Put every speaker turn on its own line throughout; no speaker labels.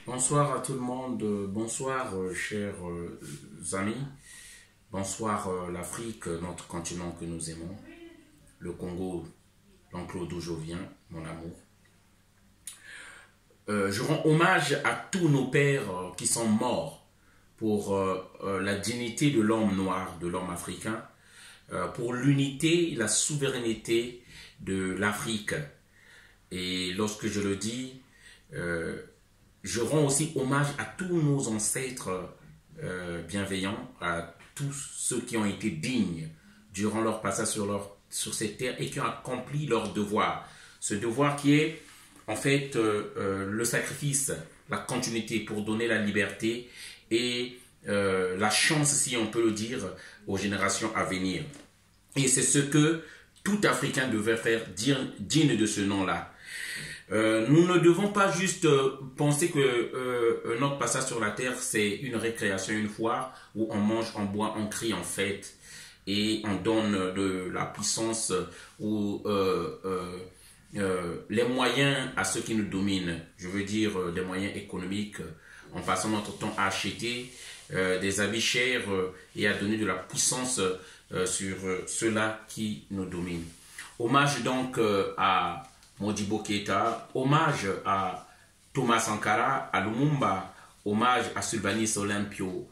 Bonsoir à tout le monde, bonsoir chers amis, bonsoir l'Afrique, notre continent que nous aimons, le Congo, l'enclos d'où je viens, mon amour. Je rends hommage à tous nos pères qui sont morts pour la dignité de l'homme noir, de l'homme africain, pour l'unité, la souveraineté de l'Afrique. Et lorsque je le dis, je rends aussi hommage à tous nos ancêtres bienveillants, à tous ceux qui ont été dignes durant leur passage sur cette terre et qui ont accompli leur devoir. Ce devoir qui est en fait le sacrifice, la continuité pour donner la liberté et la chance, si on peut le dire, aux générations à venir. Et c'est ce que tout Africain devait faire digne de ce nom-là. Nous ne devons pas juste penser que notre passage sur la terre, c'est une récréation, une foire où on mange, on boit, on crie, on fête et on donne de la puissance ou les moyens à ceux qui nous dominent. Je veux dire des moyens économiques en passant notre temps à acheter des habits chers et à donner de la puissance sur ceux-là qui nous dominent. Hommage donc à Modibo Keïta, hommage à Thomas Sankara, à Lumumba, hommage à Sylvanus Olympio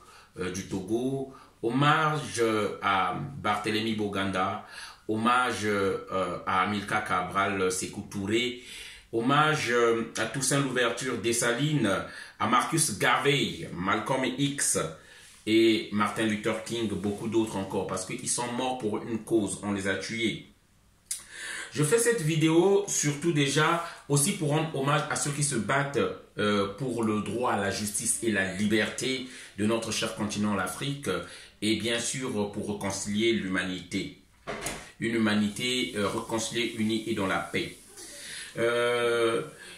du Togo, hommage à Barthélemy Boganda, hommage à Amilcar Cabral Sékou Touré, hommage à Toussaint Louverture Dessalines, à Marcus Garvey, Malcolm X et Martin Luther King, beaucoup d'autres encore, parce qu'ils sont morts pour une cause, on les a tués. Je fais cette vidéo surtout déjà aussi pour rendre hommage à ceux qui se battent pour le droit à la justice et la liberté de notre cher continent l'Afrique et bien sûr pour réconcilier l'humanité. Une humanité réconciliée, unie et dans la paix.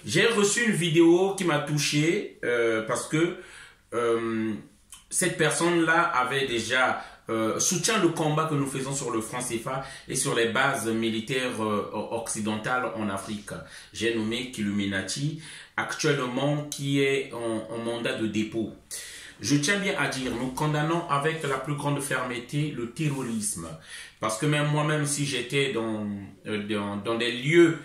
J'ai reçu une vidéo qui m'a touché parce que cette personne-là avait déjà soutient le combat que nous faisons sur le franc CFA et sur les bases militaires occidentales en Afrique. J'ai nommé Killuminati, actuellement qui est en mandat de dépôt. Je tiens bien à dire, nous condamnons avec la plus grande fermeté le terrorisme. Parce que même moi-même, si j'étais dans des lieux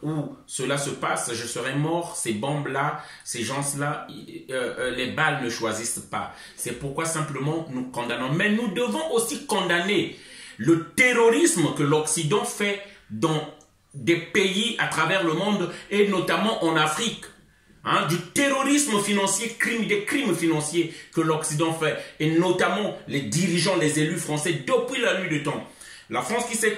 où cela se passe, je serais mort. Ces bombes-là, ces gens-là, les balles ne choisissent pas. C'est pourquoi simplement nous condamnons. Mais nous devons aussi condamner le terrorisme que l'Occident fait dans des pays à travers le monde et notamment en Afrique. Hein, du terrorisme financier, des crimes financiers que l'Occident fait, et notamment les dirigeants, les élus français depuis la nuit du temps. La France qui s'est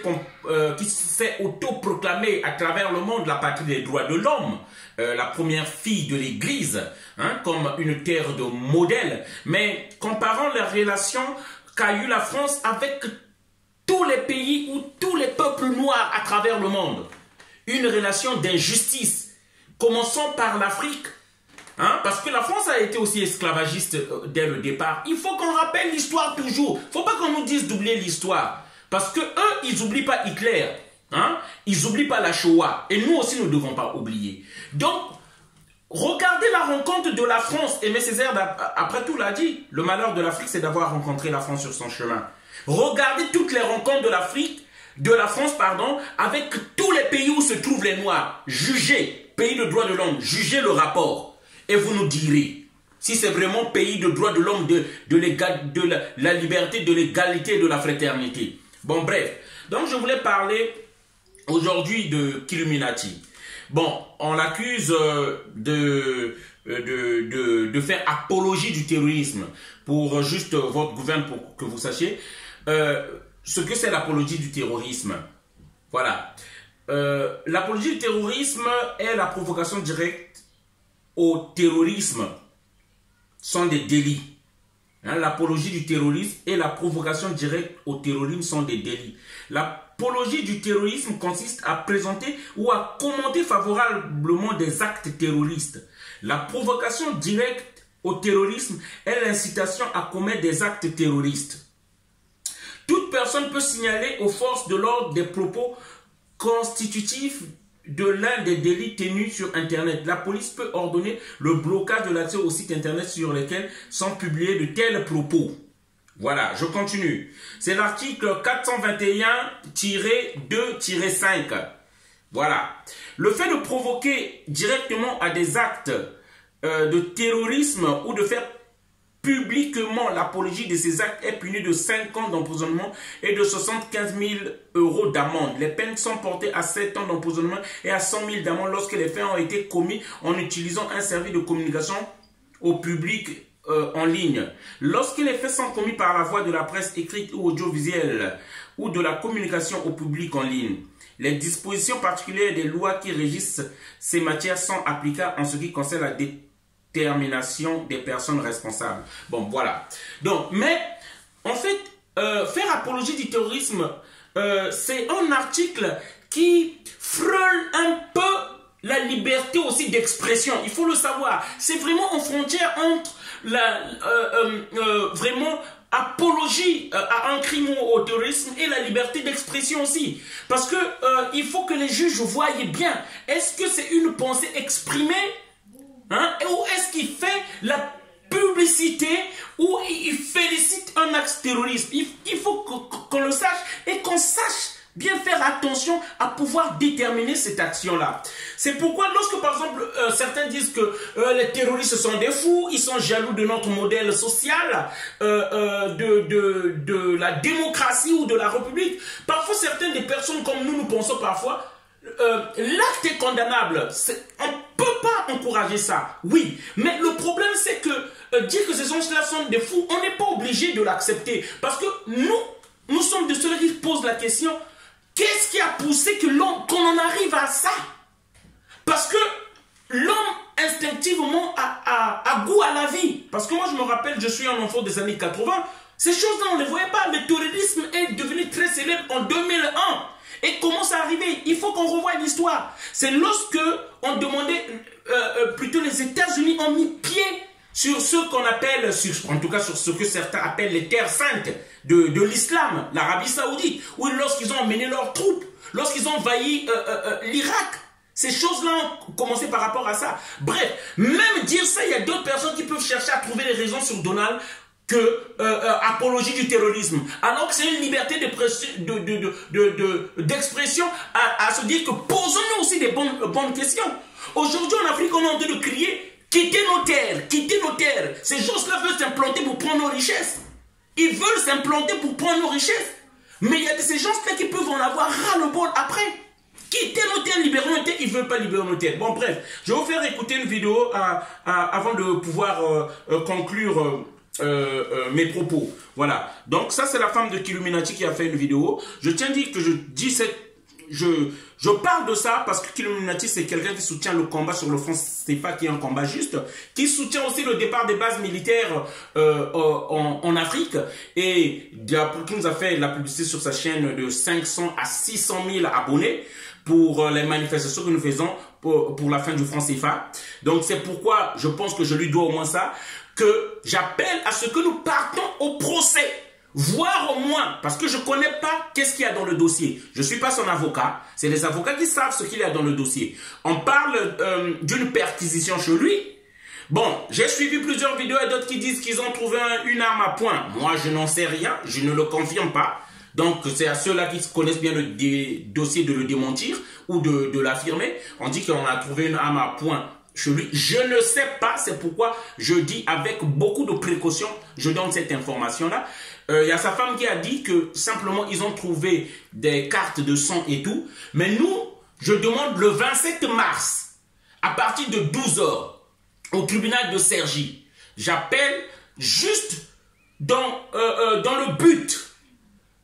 autoproclamée à travers le monde la patrie des droits de l'homme, la première fille de l'Église, hein, comme une terre de modèle. Mais comparant les relations qu'a eu la France avec tous les pays ou tous les peuples noirs à travers le monde, une relation d'injustice. Commençons par l'Afrique, hein, parce que la France a été aussi esclavagiste dès le départ. Il faut qu'on rappelle l'histoire toujours. Il ne faut pas qu'on nous dise d'oublier l'histoire. Parce que eux, ils n'oublient pas Hitler. Hein, ils n'oublient pas la Shoah. Et nous aussi, nous ne devons pas oublier. Donc, regardez la rencontre de la France. Aimé Césaire, après tout, l'a dit. Le malheur de l'Afrique, c'est d'avoir rencontré la France sur son chemin. Regardez toutes les rencontres de l'Afrique, de la France, pardon, avec tous les pays où se trouvent les Noirs. Jugez. Pays de droits de l'homme, jugez le rapport et vous nous direz si c'est vraiment pays de droits de l'homme, de la liberté, de l'égalité et de la fraternité. Bon, bref. Donc, je voulais parler aujourd'hui de Killuminati. Bon, on l'accuse de faire apologie du terrorisme pour juste votre gouvernement, pour que vous sachiez ce que c'est l'apologie du terrorisme. Voilà. L'apologie du terrorisme et la provocation directe au terrorisme sont des délits. Hein, l'apologie du terrorisme et la provocation directe au terrorisme sont des délits. L'apologie du terrorisme consiste à présenter ou à commenter favorablement des actes terroristes. La provocation directe au terrorisme est l'incitation à commettre des actes terroristes. Toute personne peut signaler aux forces de l'ordre des propos constitutifs de l'un des délits tenus sur Internet. La police peut ordonner le blocage de l'accès aux sites Internet sur lesquels sont publiés de tels propos. Voilà, je continue. C'est l'article 421-2-5. Voilà. Le fait de provoquer directement à des actes de terrorisme ou de faire publiquement l'apologie de ces actes est puni de 5 ans d'emprisonnement et de 75 000 € d'amende. Les peines sont portées à 7 ans d'emprisonnement et à 100 000 d'amende lorsque les faits ont été commis en utilisant un service de communication au public en ligne. Lorsque les faits sont commis par la voie de la presse écrite ou audiovisuelle ou de la communication au public en ligne, les dispositions particulières des lois qui régissent ces matières sont applicables en ce qui concerne la détermination des personnes responsables. Bon, voilà. Donc, mais, en fait, faire apologie du terrorisme, c'est un article qui frôle un peu la liberté aussi d'expression. Il faut le savoir. C'est vraiment en frontière entre vraiment apologie à un crime ou au terrorisme et la liberté d'expression aussi. Parce que il faut que les juges voient bien. Est-ce que c'est une pensée exprimée, hein, ou est-ce qu'il fait la publicité ou il félicite un acte terroriste? Il faut qu'on le sache et qu'on sache bien faire attention à pouvoir déterminer cette action-là. C'est pourquoi lorsque par exemple certains disent que les terroristes sont des fous, ils sont jaloux de notre modèle social, de la démocratie ou de la République, parfois certaines des personnes comme nous pensons parfois, l'acte est condamnable. On ne peut pas encourager ça, oui. Mais le problème c'est que dire que ces gens-là sont des fous, on n'est pas obligé de l'accepter. Parce que nous sommes de ceux qui posent la question, qu'est-ce qui a poussé qu'on en arrive à ça? Parce que l'homme, instinctivement, a goût à la vie. Parce que moi, je me rappelle, je suis un enfant des années 80. Ces choses-là, on ne les voyait pas. Le terrorisme est devenu très célèbre en 2001. Et comment ça arrivé? Il faut qu'on revoie l'histoire. C'est lorsque on demandait, plutôt les États-Unis ont mis pied sur ce qu'on appelle, en tout cas sur ce que certains appellent les terres saintes de l'islam, l'Arabie Saoudite, où lorsqu'ils ont emmené leurs troupes, lorsqu'ils ont envahi l'Irak, ces choses-là ont commencé par rapport à ça. Bref, même dire ça, il y a d'autres personnes qui peuvent chercher à trouver les raisons sur Donald que apologie du terrorisme. Alors que c'est une liberté d'expression à se dire que posons-nous aussi des bonnes questions. Aujourd'hui en Afrique, on est en train de crier quittez nos terres, quittez nos terres. Ces gens-là veulent s'implanter pour prendre nos richesses. Ils veulent s'implanter pour prendre nos richesses. Mais il y a ces gens-là qui peuvent en avoir ras-le-bol après. Quittez nos terres, libérez nos terres. Ils ne veulent pas libérer nos terres. Bon, bref, je vais vous faire écouter une vidéo avant de pouvoir conclure mes propos. Voilà. Donc, ça, c'est la femme de Killuminati qui a fait une vidéo. Je tiens à dire que je parle de ça parce que Killuminati, c'est quelqu'un qui soutient le combat sur le front CFA, qui est un combat juste, qui soutient aussi le départ des bases militaires en Afrique, et qui nous a fait la publicité sur sa chaîne de 500 à 600 000 abonnés pour les manifestations que nous faisons pour la fin du franc CFA. Donc c'est pourquoi je pense que je lui dois au moins ça, que j'appelle à ce que nous partons au procès. Voir au moins, parce que je ne connais pas qu'est-ce qu'il y a dans le dossier. Je ne suis pas son avocat. C'est les avocats qui savent ce qu'il y a dans le dossier. On parle d'une perquisition chez lui. Bon, j'ai suivi plusieurs vidéos et d'autres qui disent qu'ils ont trouvé une arme à poing. Moi, je n'en sais rien. Je ne le confirme pas. Donc, c'est à ceux-là qui connaissent bien le dossier de le démentir ou de l'affirmer. On dit qu'on a trouvé une arme à poing chez lui. Je ne sais pas. C'est pourquoi je dis avec beaucoup de précaution, je donne cette information-là. Il y a sa femme qui a dit que simplement ils ont trouvé des cartes de sang et tout. Mais nous, je demande le 27 mars, à partir de 12 h, au tribunal de Cergy. J'appelle juste dans le but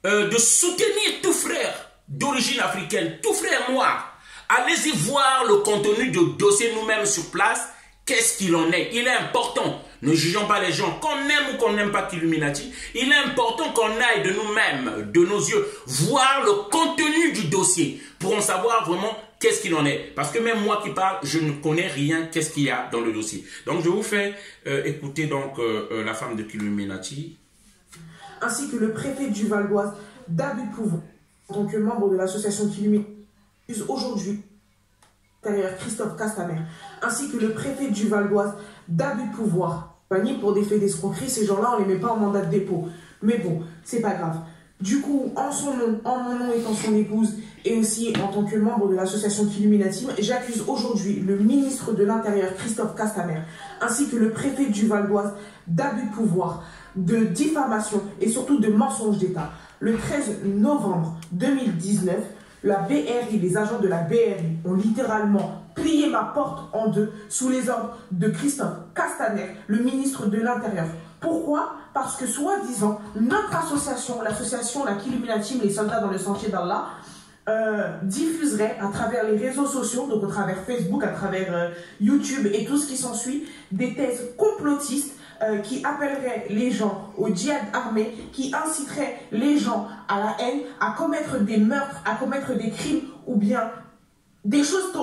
de soutenir tout frère d'origine africaine, tout frère noir. Allez-y voir le contenu du dossier nous-mêmes sur place. Qu'est-ce qu'il en est? Il est important. Ne jugeons pas les gens, qu'on aime ou qu'on n'aime pas Killuminati. Il est important qu'on aille de nous-mêmes, de nos yeux, voir le contenu du dossier pour en savoir vraiment qu'est-ce qu'il en est. Parce que même moi qui parle, je ne connais rien, qu'est-ce qu'il y a dans le dossier. Donc je vous fais écouter donc la femme de Killuminati.
Ainsi que le préfet du Val-d'Oise, d'abus de pouvoir, en tant que membre de l'association Killuminati, aujourd'hui l'Intérieur Christophe Castaner, ainsi que le préfet du Val d'Oise d'abus de pouvoir. Bannis pour des faits d'escroquerie, ces gens-là, on ne les met pas en mandat de dépôt. Mais bon, c'est pas grave. Du coup, en son nom, en mon nom étant son épouse, et aussi en tant que membre de l'association Killuminati, j'accuse aujourd'hui le ministre de l'Intérieur Christophe Castaner, ainsi que le préfet du Val d'Oise d'abus de pouvoir, de diffamation et surtout de mensonge d'État. Le 13 novembre 2019, la BRI, les agents de la BRI ont littéralement plié ma porte en deux sous les ordres de Christophe Castaner, le ministre de l'Intérieur. Pourquoi? Parce que soi-disant, notre association, l'association La Killuminati, les soldats dans le sentier d'Allah, diffuserait à travers les réseaux sociaux, donc à travers Facebook, à travers YouTube et tout ce qui s'ensuit, des thèses complotistes qui appelleraient les gens au djihad armé, qui inciteraient les gens à la haine, à commettre des meurtres, à commettre des crimes ou bien des choses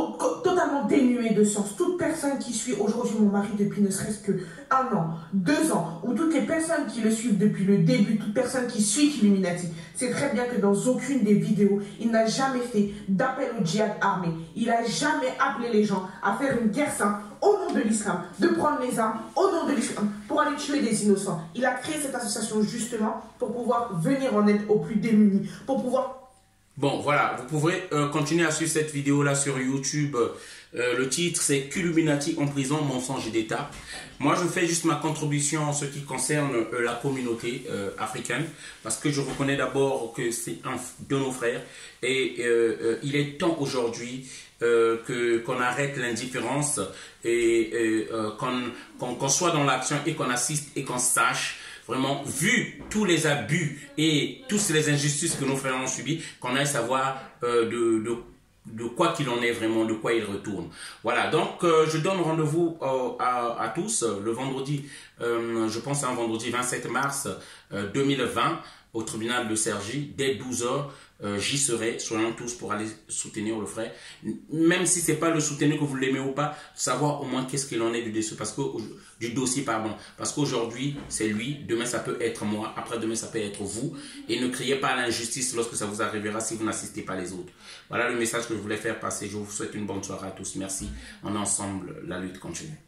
totalement dénuées de sens. Toute personne qui suit aujourd'hui mon mari depuis ne serait-ce que 1 an, 2 ans, ou toutes les personnes qui le suivent depuis le début, toute personne qui suit Killuminati, sait très bien que dans aucune des vidéos, il n'a jamais fait d'appel au djihad armé. Il n'a jamais appelé les gens à faire une guerre sainte au nom de l'islam, de prendre les armes au nom de l'islam pour aller tuer des innocents. Il a créé cette association justement pour pouvoir venir en aide aux plus démunis, pour pouvoir...
Bon, voilà, vous pourrez continuer à suivre cette vidéo-là sur YouTube. Le titre, c'est Killuminati en prison, mensonge d'État. Moi, je fais juste ma contribution en ce qui concerne la communauté africaine, parce que je reconnais d'abord que c'est un de nos frères. Et il est temps aujourd'hui qu'on arrête l'indifférence et qu'on soit dans l'action et qu'on assiste et qu'on sache. Vraiment, vu tous les abus et toutes les injustices que nos frères ont subies, qu'on aille savoir de quoi qu'il en est vraiment, de quoi il retourne. Voilà, donc je donne rendez-vous à tous le vendredi, je pense à un vendredi 27 mars 2020 au tribunal de Cergy, dès 12 h. J'y serai, soyons tous pour aller soutenir le frère. Même si ce n'est pas le soutenir que vous l'aimez ou pas, savoir au moins qu'est-ce qu'il en est du dossier, parce qu'aujourd'hui c'est lui, demain ça peut être moi, après demain ça peut être vous. Et ne criez pas à l'injustice lorsque ça vous arrivera si vous n'assistez pas les autres. Voilà le message que je voulais faire passer. Je vous souhaite une bonne soirée à tous. Merci. On est ensemble, la lutte continue.